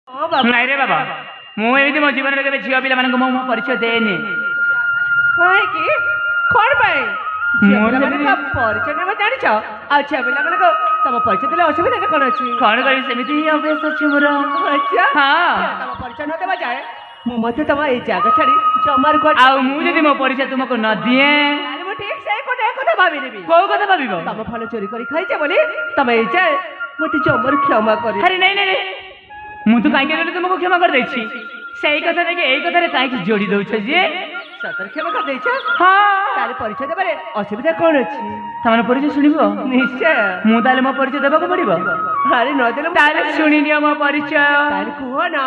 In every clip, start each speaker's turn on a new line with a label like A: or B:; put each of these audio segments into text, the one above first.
A: ନାଇଁ ରେ ବାବା ମୁଁ ଏମିତି ମୋ ଜୀବନରେ କେବେ ଝିଅ ପିଲାମାନଙ୍କୁ ମୋ ପରିଚୟ ଦେଇନି।
B: କାହିଁକି କଣ ପାଇଁ ପରିଚୟ ନେବା ଜାଣିଛ ଆଉ ଝିଅ ପିଲାମାନଙ୍କୁ ତମ ପରିଚୟ ଦେଲେ ଅସୁବିଧା କଣ ଅଛି?
A: କଣ କରିବି ସେମିତି ହିଁ ଅଭ୍ୟାସ ଅଛି ମୋର।
B: ଆଚ୍ଛା ତମ ପରିଚୟ ନ ଦେବା ଯାଏ ମୁଁ ମଧ୍ୟ ତମ ଏଇ ଜାଗା ଛାଡି ଜମାରୁ
A: ଆଉ ମୁଁ ଯଦି ମୋ ପରିଚୟ ତୁମକୁ ନ ଦିଏ
B: ମୁଁ ଠିକ ସେଇ କଥା ଭାବିନେବି।
A: କୋଉ କଥା ଭାବିବ?
B: ତମ ଫଳ ଚୋରି କରି ଖାଇଛ ବୋଲି ତମେ ଏଇ ଯାଏ ମତେ ଜମାରୁ କ୍ଷମା କରି।
A: ଆରେ ନାଇଁ ନାଇଁ ମୁଁ ତ କାହିଁକି କହିଲି ତୁମକୁ କ୍ଷମା କରିଦେଇଛି ସେଇ କଥା ନେଇକି ଏଇ କଥାରେ କାହିଁକି ଯୋଡ଼ି ଦଉଛ ଯେ?
B: ସତରେ କ୍ଷମା କରିଦେଇଛ?
A: ହଁ
B: ତାହେଲେ ପରିଚୟ ଦେବାରେ ଅସୁବିଧା କଣ ଅଛି?
A: ତମର ପରିଚୟ ଶୁଣିବ?
B: ନିଶ୍ଚୟ।
A: ମୁଁ ତାହେଲେ ମୋ ପରିଚୟ ଦେବାକୁ ପଡିବ?
B: ଆରେ ନଦେଲେ
A: ତାହେଲେ ଶୁଣିନିଅ ମୋ ପରିଚୟ।
B: ତାହେଲେ କୁହ ନା।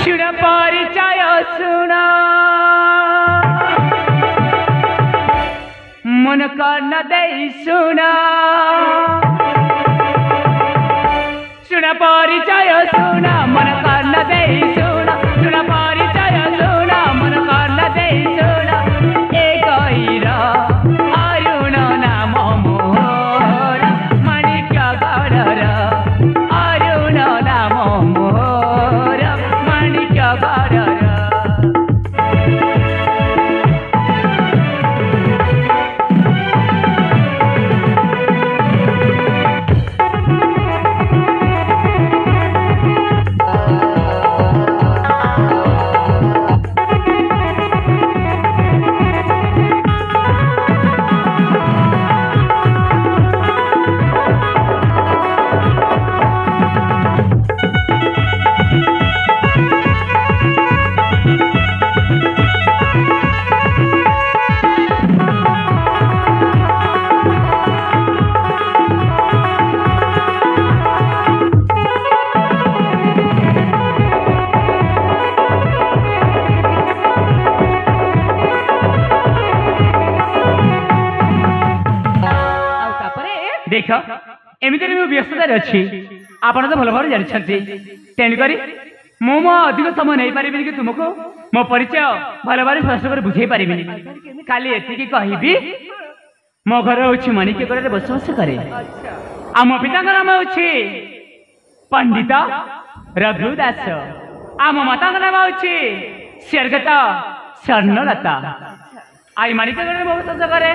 A: ଶୁଣ ପରିଚୟ ଶୁଣ ମନ କର୍ଣ୍ଣ ଦେଇ ଶୁଣ ଶୁଣ ପରିଚୟ ଶୁଣ ମନ କର୍ଣ୍ଣ ଦେଇ ଶୁଣ ଶୁଣ ପରିଚୟ ଶୁଣ ମନ କର୍ଣ୍ଣ ଦେଇ ଶୁଣ ଏ ଗଇର ଅରୁଣ ନାମ ମୋହର ମାଣିକ୍ୟ ଗଡ଼ର ଅରୁଣ ନାମ ମୋହର ମାଣିକ୍ୟ ଗଡ଼ର। देख एमती व्यस्ततार अच्छी आपण तो भल भाव जानते तेणुक मो अधिक समय नहीं पारि कि तुमको मो परिचय भल भाव स्पष्ट कर बुझे पारि खाली एति कहबी मो घर हूँ माणिक्यगढ़ बसवास करे आम पिता नाम हूँ पंडित रघुदास आम माता नाम हूँ स्वर्गत स्वर्णलता आई माणिक्यगढ़ बसवास करे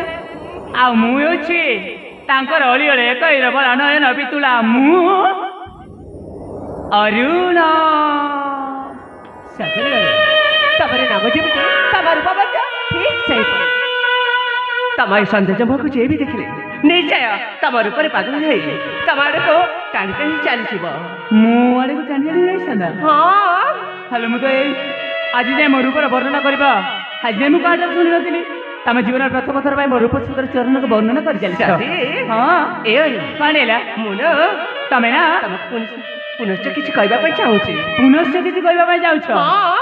A: आ मुझे तांकर अली अले कैरव नयन पितुला मु अरुण
B: तमरे नाम जेमिति तमर बाबा ठीक सही पड़े तमारी सौंदर्य मुख जे भी देखले निश्चय तमर ऊपर पागल है तमारे को टाणी टाणी चली जीव
A: मो आड़े को टाणी टाणी जाइसना।
B: हां
A: हेलो मु तो आज जे मोर ऊपर वर्णना करबा आज जे मु काटा सुनि नथिली तम जीवन प्रथम थर मो रूप सुंदर चरण को वर्णन कर चली। हाँ ए कणेला
B: मुन
A: तमे ना
B: पुनश्च किछि कहबा पई चाहूछि
A: पुनश्च किछि कहबा पई चाहूछ?
B: हां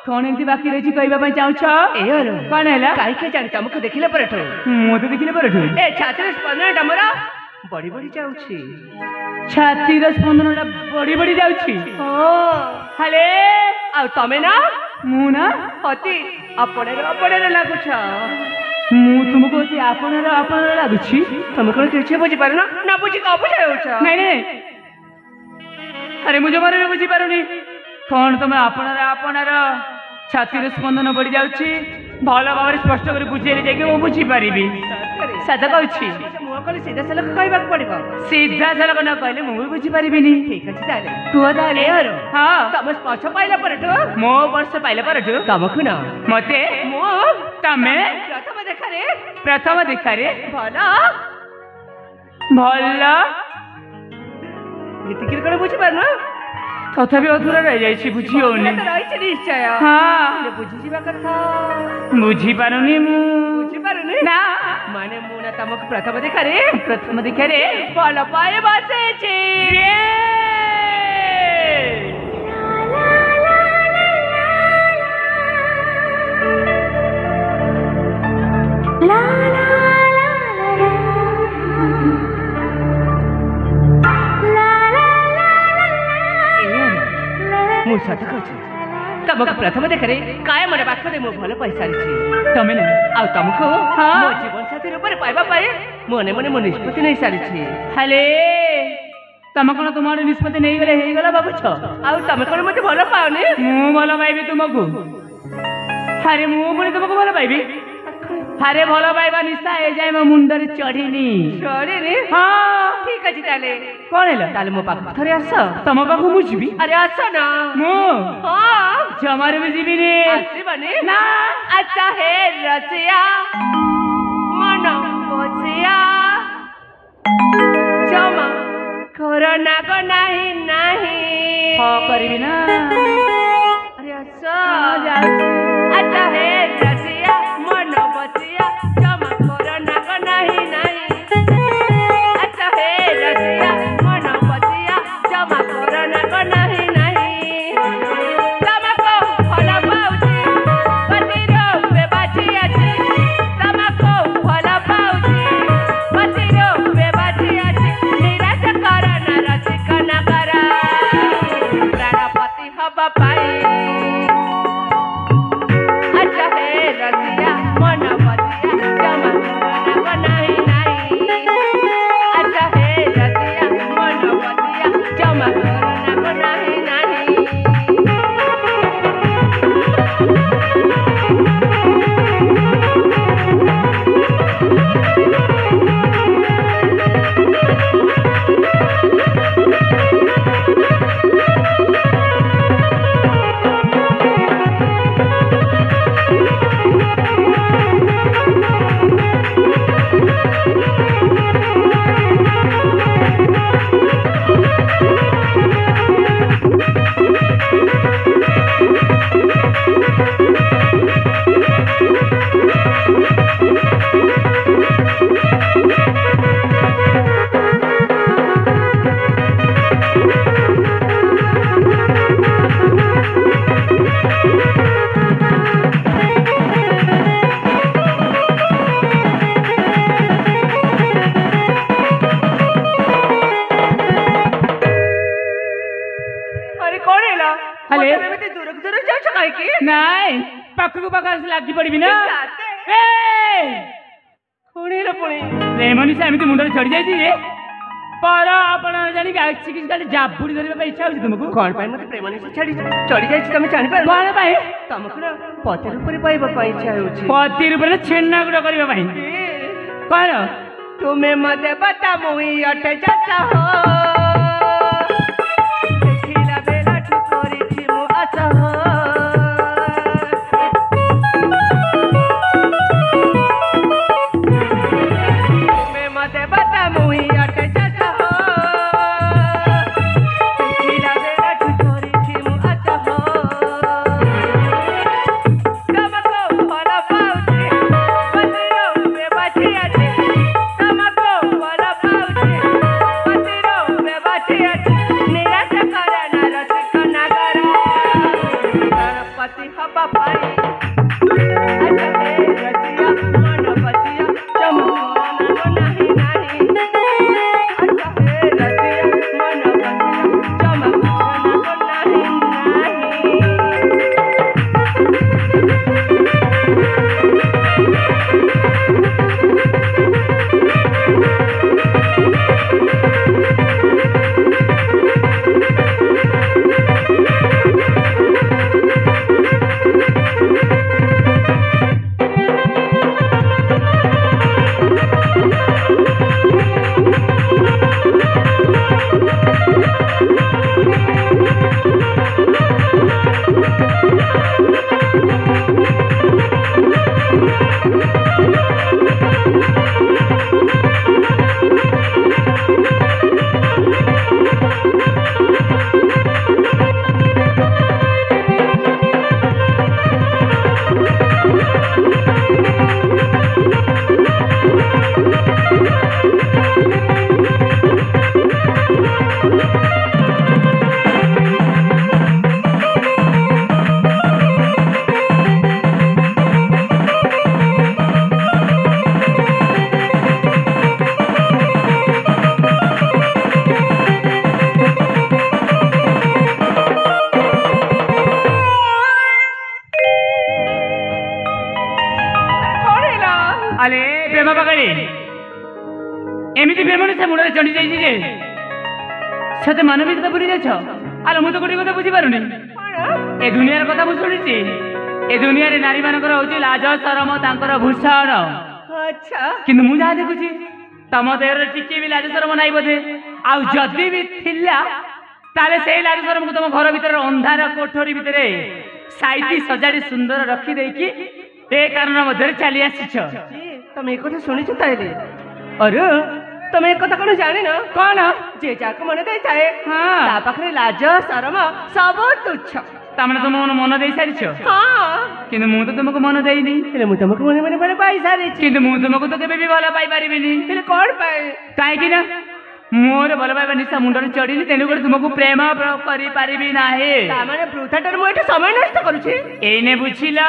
A: कौन एमती बाकी रही कहबा पई चाहूछ?
B: ए
A: कणेला
B: काई के जानि तमको देखिले परठो
A: मो तो देखिले परठो
B: ए छाती स्पंदन डमरा बड़ी बड़ी जाउछि
A: छाती स्पंदन बड़ी बड़ी जाउछि।
B: हां
A: हले
B: आ तमे ना
A: मु ना
B: अति अपने लागुछ
A: मु तुमको अति आपन लागुछि
B: तमे कोन किछि बुझि पार ना बुझि का बुझाउछ
A: नहीं नहीं अरे मुझे मारे बुझी पारुनी कौन तुम आपणार छाती स्पंदन बढ़ी जाउछि भल भाव स्पष्ट कर बुझेली जाके मु बुझी पारि सत कहूँ
B: सीधा सलख कहबाक पड़िबो
A: सीधा सलख न कहले मु भी बुझी पारिबिनी।
B: ठीक अछि ताले
A: कुह ताले हां
B: तम स्पर्श पाइला परठो
A: मो वर्ष पाइला परठो
B: तमकु ना
A: मते
B: मो
A: तमे प्रथम देखा रे
B: भला
A: भला
B: गीत किर कोन बुझि पारना
A: तथापि अधूरा रह जाइछि बुझी होनी
B: रहिछि निश्चय
A: हां
B: बुझि जीवा कथा
A: बुझी पारुनी मु
B: बुझि पारुनी
A: ना
B: माने मु ना तमक प्रथम देखा रे
A: भल पाए बसे छी
B: मु सत कहछि तमको प्रथम देखा रे काय मन बाख दे मु भल पाइ सारिछि
A: तमे ना
B: आ तमको
A: हाँ
B: मो जीवन साथी रूप पाइबा पाए मने मने मो निष्पत्ति नै सारिछि
A: हले ତମେ କଣ ତୁମ ଆଡେ ନିଷ୍ପତ୍ତି ନେଇଗଲେ ହେଇଗଲା ଭାବୁଛ?
B: ଆଉ ତମେ କଣ ମତେ ଭଲ ପାଅନି?
A: ମୁଁ ଭଲ ପାଇବି ତୁମକୁ? ଆରେ ମୁଁ ପୁଣି ତୁମକୁ ଭଲ ପାଇବି? ଆରେ ଭଲ ପାଇବା ନିଶା ଏଯାଏ ମୋ ମୁଣ୍ଡରେ ଚଢିନି।
B: ଚଢିନି?
A: ହଁ
B: ଠିକ ଅଛି ତାହେଲେ।
A: କଣ ହେଲା?
B: ତାହେଲେ ମୋ ପାଖକୁ ଥରେ ଆସ।
A: ତମ ପାଖକୁ ମୁଁ ଯିବି?
B: ଆରେ ଆସ ନା।
A: ମୁଁ
B: ହଁ
A: ଜମାରୁ ବି ଯିବିନି।
B: ଆସିବନି
A: ନା।
B: ଆଚ୍ଛା ହେ ରସିଆ ମନ ବସିଆ ଜମା କରୋନା କ ନାହିଁ ନାହିଁ।
A: ହଁ କରିବି ନା।
B: ଆରେ ଆସ
A: ଯାଉଛି।
B: ଆଚ୍ଛା ହେ ରସିଆ ମନ ବସିଆ ଜମା କରୋନା କ ନାହିଁ ନାହିଁ। ଆଚ୍ଛା ହେ ରସିଆ ମନ ବସିଆ ଜମା କରୋନା କ ନାହିଁ ନାହିଁ। ତମକୁ ଭଲ ପାଉଛି ପତିର ବେବାଛି ଅଛି। ତମକୁ ଭଲ ପାଉଛି ପତିର ବେବାଛି ଅଛି। ନିରାଶ କର ନା ରସିକ ନା କର ପ୍ରାଣପତି ହବା ପାଇଁ। ଆଚ୍ଛା ହେ ରସିଆ ମନ ବସିଆ ଜମା କରୋନା କ ନାହିଁ ନାହିଁ। ଆଚ୍ଛା ହେ ରସିଆ ମନ ବସିଆ ଜମା କରୋନା କ ନାହିଁ ନାହିଁ। ଆରେ କଣ ହେଲା?
A: ଆରେ?
B: ମତେ ଏମିତି ଦୂରକୁ ଦୂର ଯାଉଛ କାହିଁକି?
A: ନାଇଁ ପାଖକୁ ପାଖ ଆସି ଲାଗି ପଡିବି ନା।
B: ସାତେ।
A: ଏଇ!
B: କଣ ହେଲା ପୁଣି?
A: ପ୍ରେମ ନିଶା ଏମିତି ମୁଣ୍ଡରେ ଚଢି ଯାଇଛି ଯେ ପର ଆପଣ ଜାଣିକି ଆଖି କିଛି କାଲି ଜାବୁଡି ଧରିବା ପାଇଁ ଇଚ୍ଛା ହଉଛି ତୁମକୁ?
B: କଣ ପାଇଁ ମତେ ପ୍ରେମ ନିଶା ଚଢି ଯାଇଛି ତମେ ଜାଣିପାର?
A: କଣ ପାଇଁ?
B: ତମକୁ ନା ପତି ରୂପରେ ପାଇବା ପାଇଁ ଇଚ୍ଛା ହେଉଛି।
A: ପତି ରୂପରେ ଛେନା ଗୁଡ କରିବା ପାଇଁ। କଣ?
B: ତୁମେ ମତେ ବତା ମୁଇ ଅଟେ ଚାଚା ହୋ। ଦେଖିଲା ବେଲାଠୁ କରିଛି ମୁଁ ଆଶା ହୋ। ତୁମେ ମତେ ବତା ମୁଇ ଅଟେ ଚାଚା ହୋ। ଦେଖିଲା ବେଲାଠୁ କରିଛି ମୁଁ ଆଶା ହୋ। ତମକୁ ଭଲ ପାଉଛି ପତିର ବେବାଛି ଅଛି। ତମକୁ ଭଲ ପାଉଛି ପତିର ବେବାଛି ଅଛି। ନିରାଶ କର ନା ରସିକ ନା କର ପ୍ରାଣପତି ହବା ପାଇଁ। ଆଚ୍ଛା ହେ ରସିଆ ମନ ବସିଆ ଜମା କରୋନା କ ନାହିଁ ନାହିଁ। ଆଚ୍ଛା ହେ ରସିଆ ମନ ବସିଆ ଜମା କରୋନା କ ନାହିଁ ନାହିଁ।
A: ଆଲେ ପ୍ରେମ ପାଗଳି ଏମିତି ପ୍ରେମ ନିଶା ମୁଣ୍ଡରେ ଚଢି ଯାଇଛି ଯେ সতে মন ভিতরে ভুলি যাচ্ছ আলো মু তো গোটে কথা বুঝিপারুনি এ দুনিয়ার কথা মু শুনিছি এ দুনিয়ারে নারী মানকর হচ্ছে লাজ শরম তাঙ্কর ভূষণ
B: আচ্ছা
A: কিন্তু মু যাহা দেখুছি তম দেহরে টিকে বি লাজ শরম নাই বোধে আউ যদি বি থিলা তাহলে সেই লাজ শরমକୁ ତମ ଘର ଭିତରେ ଅନ୍ଧାର କୋଠରୀ ଭିତରେ ସାଇତି ସଜାଡ଼ି ସୁନ୍ଦର ରଖି ଦେଇକି ଏ କାରଣ ମଧ୍ୟରେ ଚାଲି ଆସିଛ
B: ତମେ ଏ କଥା ଶୁଣିଛ ତାହେଲେ ଅରେ ତମେ ଏ କଥା କଣ ଜାଣିନ
A: କଣ
B: ଯେ ଯାହାକୁ ମନେ ଦେଇଥାଏ
A: ହଁ
B: ତା ପାଖରେ ଲାଜ ଶରମ ସବୁ ତୁଚ୍ଛ
A: ତାମାନେ ତମ ମନ ଦେଇ ସାରିଛ
B: ହଁ
A: କିନ୍ତୁ ମୁଁ ତ ତୁମକୁ ମନ ଦେଇନି
B: ହେଲେ ମୁଁ ତମକୁ ମନେ ମନେ ଭଲ ପାଇସାରିଛି
A: କିନ୍ତୁ ମୁଁ ତୁମକୁ ତ କେବେ ବି ଭଲ ପାଇପାରିବିନି
B: ହେଲେ କଣ ପାଇଁ
A: କାହିଁକି ନା ମୋର ଭଲ ପାଇବା ନିଶା ମୁଣ୍ଡରେ ଚଢିନି ତେଣୁକରି ତୁମକୁ ପ୍ରେମ କରିପାରିବି ନାହିଁ
B: ତାମାନେ ବୃଥାଟାରେ ମୁଁ ଏଠି ସମୟ ନଷ୍ଟ କରୁଛି
A: ଏଇନେ ବୁଝିଲ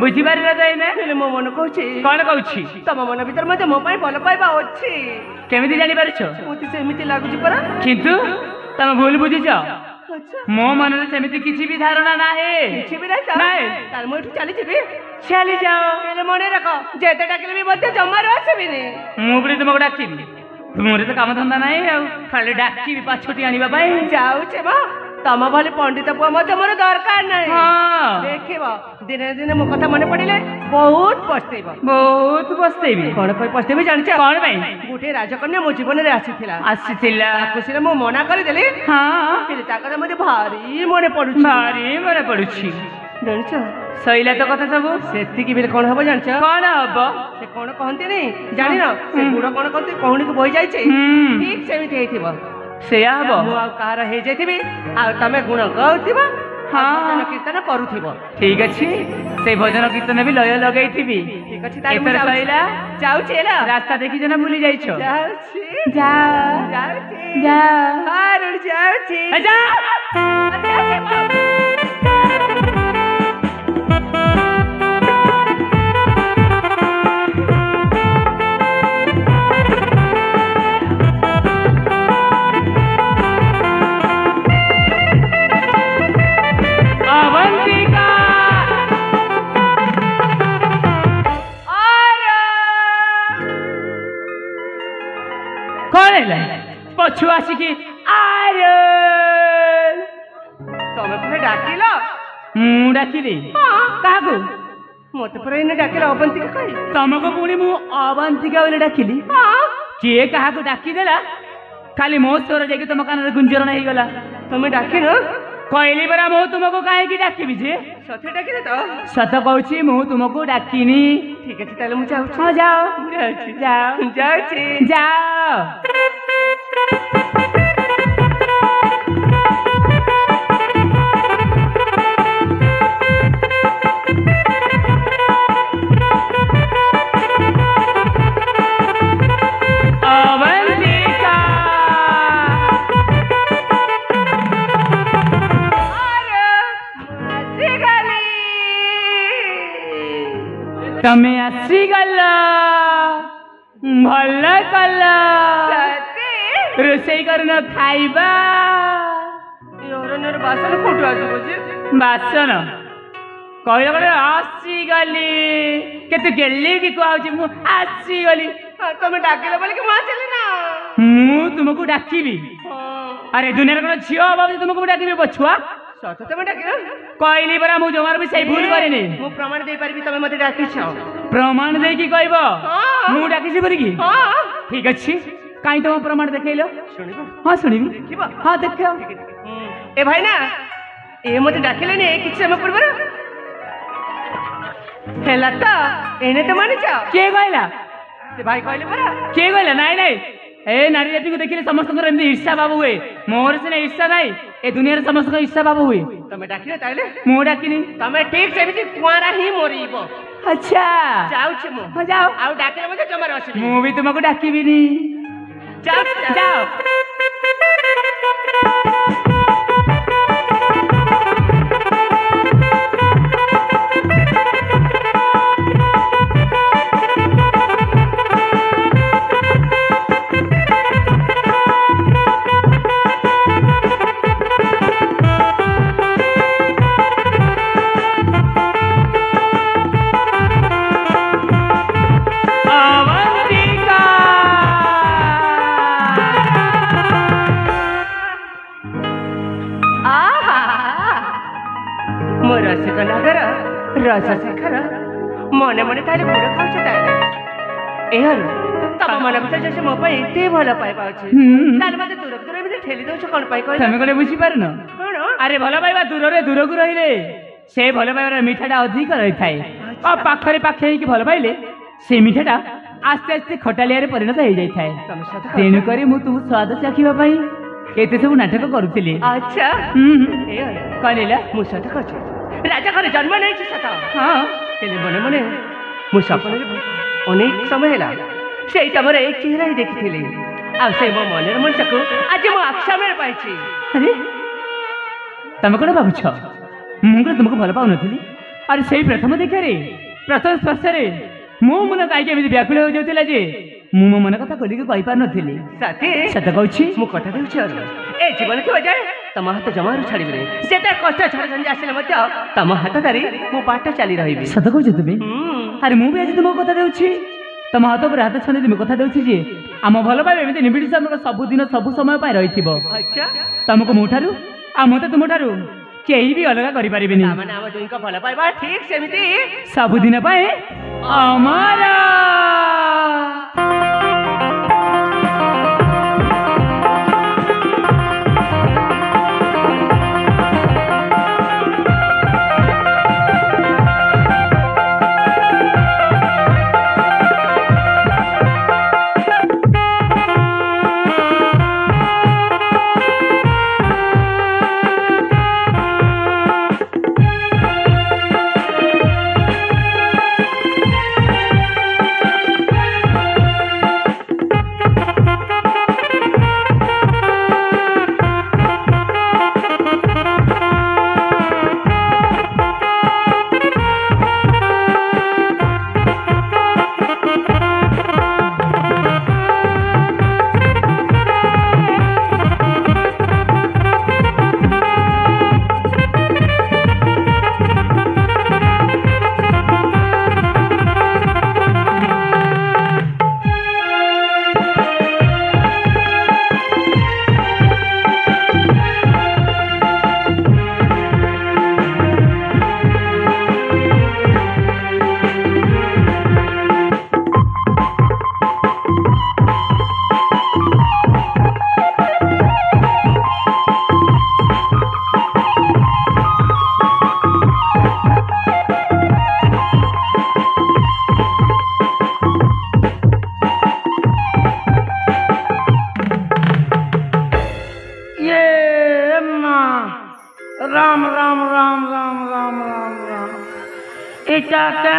A: ବୁଝିପାରିଲ ତ ଏଇନେ
B: ହେଲେ ମୋ ମନ କହୁଛି
A: କଣ କହୁଛି
B: ତମ ମନ ଭିତରେ ମଧ୍ୟ ମୋ ପାଇଁ ଭଲ ପାଇବା ଅଛି
A: କେମିତି ଜାଣିପାରୁଛ
B: ମତେ ସେମିତି ଲାଗୁଛି ପରା
A: କିନ୍ତୁ ତମେ ଭୁଲ ବୁଝିଛ
B: ଆଚ୍ଛା
A: ମୋ ମନରେ ସେମିତି କିଛି ବି ଧାରଣା ନାହିଁ
B: କିଛି ବି ନାହିଁ
A: ନାଇଁ।
B: ତାହେଲେ ମୁଁ ଏଠୁ ଚାଲିଯିବି
A: ଚାଲିଯାଅ
B: ହେଲେ ମନେ ରଖ ଯେତେ ଡାକିଲେ ବି ମଧ୍ୟ ଜମାରୁ ଆସିବିନି
A: ମୁଁ ବି ତୁମକୁ ଡାକିବି ମୋର ତ କାମ ଧନ୍ଦା ନାହିଁ ଆଉ ଖାଲି ଡାକିବି ପାଛୋଟି ଆଣିବା ପାଇଁ
B: ଯାଉଛି ମ ତମ ଭଳି ପଣ୍ଡିତ ପୁଅ ମଧ୍ୟ ମୋର ଦରକାର ନାହିଁ
A: ହଁ
B: ଦେଖିବ ଦିନେ ଦିନେ ମୋ କଥା ମନେ ପଡିଲେ ବହୁତ ପସ୍ତେଇବ
A: ବହୁତ ବସେଇବି
B: କଣ କହି ପସ୍ତେଇବି ଜାଣିଛ
A: କଣ ପାଇଁ
B: ଗୋଟିଏ ରାଜକନ୍ୟା ମୋ ଜୀବନରେ ଆସିଥିଲା
A: ଆସିଥିଲା
B: ତାକୁ ସିନା ମୁଁ ମନା କରିଦେଲି
A: ହଁ
B: ହେଲେ ତା କଥା ମୋତେ ଭାରି ମନେ ପଡୁଛି
A: ଭାରି ମନେ ପଡୁଛି
B: ଜାଣିଛ
A: ସଇଲା ତ କଥା ସବୁ
B: ସେତିକି ବେଳେ କଣ ହବ ଜାଣିଛ
A: କଣ ହବ
B: ସେ କଣ କହନ୍ତିନି ଜାଣିନ ସେ ବୁଢ କଣ କହନ୍ତି କହୁଣୀକୁ ବୋହି ଯାଇଛି ଠିକ ସେମିତି ହେଇଥିବ
A: ସେଇଆ ହବ
B: ମୁଁ ଆଉ କାହାର ହେଇଯାଇଥିବି ଆଉ ତମେ ଗୁଣ ଗାଉଥିବ
A: ହଁ
B: ଭଜନ କୀର୍ତ୍ତନ କରୁଥିବ
A: ଠିକ ଅଛି ସେଇ ଭଜନ କୀର୍ତ୍ତନ ବି ଲୟ ଲଗେଇଥିବି
B: ଠିକ ଅଛି ତାହେଲେ ମୁଁ
A: ଏଥର ସଇଲା
B: ଯାଉଛି ହେଲା
A: ରାସ୍ତା ଦେଖିଛ ନା ଭୁଲି ଯାଇଛ
B: ଯାଉଛି
A: ଯାଅ
B: ଯାଉଛି
A: ଯାଅ
B: ହାରୁଣି ଯାଉଛି
A: ଯା अवंतिका कौन है पछु आसिकी आरे
B: ତମେ ପୁଣି ଡାକିଲ
A: ମୁଁ ଡାକିଲି କାହାକୁ
B: ମତେ ପୁରା ଏଇନେ ଡାକିଲ ଅବନ୍ତିକା କହି
A: ତମକୁ ପୁଣି ମୁଁ ଅବନ୍ତିକା ବୋଲି ଡାକିଲି କିଏ କାହାକୁ ଡାକିଦେଲା ଖାଲି ମୋ ସ୍ୱର ଯାଇକି ତମ କାନରେ ଗୁଞ୍ଜରଣ ହେଇଗଲା
B: ତମେ ଡାକିନ
A: କହିଲି ପରା ମୁଁ ତୁମକୁ କାହିଁକି ଡାକିବି ଯେ
B: ସତେ ଡାକିଲ ତ
A: ସତ କହୁଛି ମୁଁ ତୁମକୁ ଡାକିନି
B: ଠିକ ଅଛି ତାହେଲେ ମୁଁ ଯାଉଛି
A: ହଁ ଯାଅ
B: ଯାଉଛି
A: ଯାଅ
B: ଯାଉଛି
A: ଯାଅ अवंतिका तमे आसीगल भल कल रोषेई करन खाइबा
B: ବାସନ କୋଉଠୁ ଆସିବ ଯେ
A: ବାସନ କହିଲା ବେଳେ ଆସିଗଲି କେତେ ଗେଲି କି କୁହାଉଛି ମୁଁ ଆସିଗଲି
B: ତମେ ଡାକିଲ ବୋଲିକି ମୁଁ ଆସିଲି ନା
A: ମୁଁ ତୁମକୁ ଡାକିବି ଆରେ ଦୁନିଆରେ କଣ ଝିଅ ହବ ଯେ ତୁମକୁ ମୁଁ ଡାକିବି ପଛୁଆ
B: ସତ ତମେ ଡାକିଲ
A: କହିଲି ପରା ମୁଁ ଜମାରୁ ବି ସେଇ ଭୁଲ କରିନି
B: ମୁଁ ପ୍ରମାଣ ଦେଇପାରିବି ତମେ ମତେ ଡାକିଛ
A: ପ୍ରମାଣ ଦେଇକି କହିବ ମୁଁ ଡାକିଛି ବୋଲିକି
B: ହଁ
A: ଠିକ ଅଛି କାହିଁ ତମ ପ୍ରମାଣ ଦେଖେଇଲ
B: ଶୁଣିବ
A: ହଁ ଶୁଣିବି
B: ଦେଖିବ
A: ହଁ ଦେଖ
B: ଏ ଭାଇ ନା ଏ ମତେ ଡାକିଲେନି ଏ କିଛି ସମୟ ପୂର୍ବରୁ ହେଲା ତ ଏନେ ତ ମାନିଛ
A: କିଏ କହିଲା
B: ସେ ଭାଇ କହିଲେ ପରା
A: କିଏ କହିଲା ନାଇଁ ନାଇଁ ଏ ନାରୀ ଜାତିକୁ ଦେଖିଲେ ସମସ୍ତଙ୍କର ଏମିତି ଈର୍ଷା ଭାବ ହୁଏ ମୋର ସିନା ଈର୍ଷା ନାହିଁ ଏ ଦୁନିଆରେ ସମସ୍ତଙ୍କ ଈର୍ଷା ଭାବ ହୁଏ
B: ତମେ ଡାକିଲ ତାହେଲେ
A: ମୁଁ ଡାକିନି
B: ତମେ ଠିକ ସେମିତି କୁଆଁରା ହିଁ ମରିବ
A: ଆଚ୍ଛା
B: ଯାଉଛି ମୁଁ
A: ହଁ ଯାଅ
B: ଆଉ ଡାକିଲେ ମତେ ଜମାରୁ ଆସିବି
A: ମୁଁ ବି ତୁମକୁ ଡାକିବିନି ଯାଅ
B: ମୋ ରସିକ ନଗର ରସଶେଖର ମନେ ମନେ ତାହେଲେ ଗୁଡ଼ ଖାଉଛ ତାହେଲେ ଏହାରୁ ତମ ମନ ଭିତରେ ଯଦି ମୋ ପାଇଁ ଏତେ ଭଲ ପାଇବା ଅଛି ତାହେଲେ ମତେ ଦୂର ଦୂର ଏମିତି ଠେଲି ଦଉଛ କ'ଣ ପାଇଁ କହିଲ?
A: ତମେ କହିଲେ ବୁଝିପାରୁନ?
B: କ'ଣ?
A: ଆରେ ଭଲ ପାଇବା ଦୂରରେ ଦୂରକୁ ରହିଲେ ସେ ଭଲ ପାଇବାର ମିଠାଟା ଅଧିକ ରହିଥାଏ। ଆଉ ପାଖରେ ପାଖେ ହେଇକି ଭଲ ପାଇଲେ ସେ ମିଠାଟା ଆସ୍ତେ ଆସ୍ତେ ଖଟାଳିଆରେ ପରିଣତ ହେଇଯାଇଥାଏ।
B: ତମେ ସତ କହୁଛ?
A: ତେଣୁକରି ମୁଁ ତୁମ ସ୍ୱାଦ ଚାଖିବା ପାଇଁ ଏତେ ସବୁ ନାଟକ କରୁଥିଲି।
B: ଆଚ୍ଛା ଏହାରୁ
A: କହିଲ
B: ମୁଁ ସତ କହୁଛି ରାଜା ଘରେ ଜନ୍ମ ନେଇଛି ସତ,
A: ହଁ
B: ହେଲେ ମନେ ମନେ ମୁଁ ସ୍ୱପ୍ନରେ ଅନେକ ସମୟ ହେଲା ସେଇ ତମର ଏଇ ଚେହେରା ହିଁ ଦେଖିଥିଲି। ଆଉ ସେଇ ମୋ ମନର ମଣିଷକୁ ଆଜି ମୋ ଆଖି ସାମ୍ନାରେ ପାଇଛି।
A: ଆରେ ତମେ କ'ଣ ଭାବୁଛ ମୁଁ କ'ଣ ତୁମକୁ ଭଲ ପାଉନଥିଲି? ଆରେ ସେଇ ପ୍ରଥମ ଦେଖାରେ ପ୍ରଥମ ସ୍ପର୍ଶରେ ମୋ ମନ କାହିଁକି ଏମିତି ବ୍ୟାକୁଳ ହୋଇଯାଉଥିଲା ଯେ ମୁଁ ମୋ ମନ କଥା ଖୋଲିକି କହିପାରୁନଥିଲି।
B: ସାଥୀ
A: ସତ କହୁଛି
B: ମୁଁ କଥା ଦେଉଛି ଆଉ ଏ ଜୀବନ ଥିବା ଯାଏ ତମ ହାତ ଜମାରୁ ଛାଡ଼ିବିନି। ସେତେ କଷ୍ଟ ଛାଡ଼ ସନ୍ଧ୍ୟା ଆସିଲେ ମଧ୍ୟ ତମ ହାତ ଧରି ମୁଁ ବାଟ ଚାଲି ରହିବି।
A: ସତ କହୁଛ ତୁମେ? ଆରେ ମୁଁ ବି ଆଜି ତୁମକୁ କଥା ଦେଉଛି, ତମ ହାତ ଉପରେ ହାତ ଛନ୍ଦି ତୁମେ କଥା ଦେଉଛି ଯେ ଆମ ଭଲ ପାଇବା ଏମିତି ନିବିଡ଼ ସମ୍ପର୍କ ସବୁଦିନ ସବୁ ସମୟ ପାଇଁ ରହିଥିବ।
B: ଆଚ୍ଛା
A: ତମକୁ ମୋ ଠାରୁ ଆଉ ମୋତେ ତୁମଠାରୁ କେହି ବି ଅଲଗା କରିପାରିବେନି।
B: ମାନେ ଆମ ଦୁଇଙ୍କ ଭଲ ପାଇବା ଠିକ ସେମିତି
A: ସବୁଦିନ ପାଇଁ ଅମର।
C: राम राम राम राम राम राम राम इटा क्या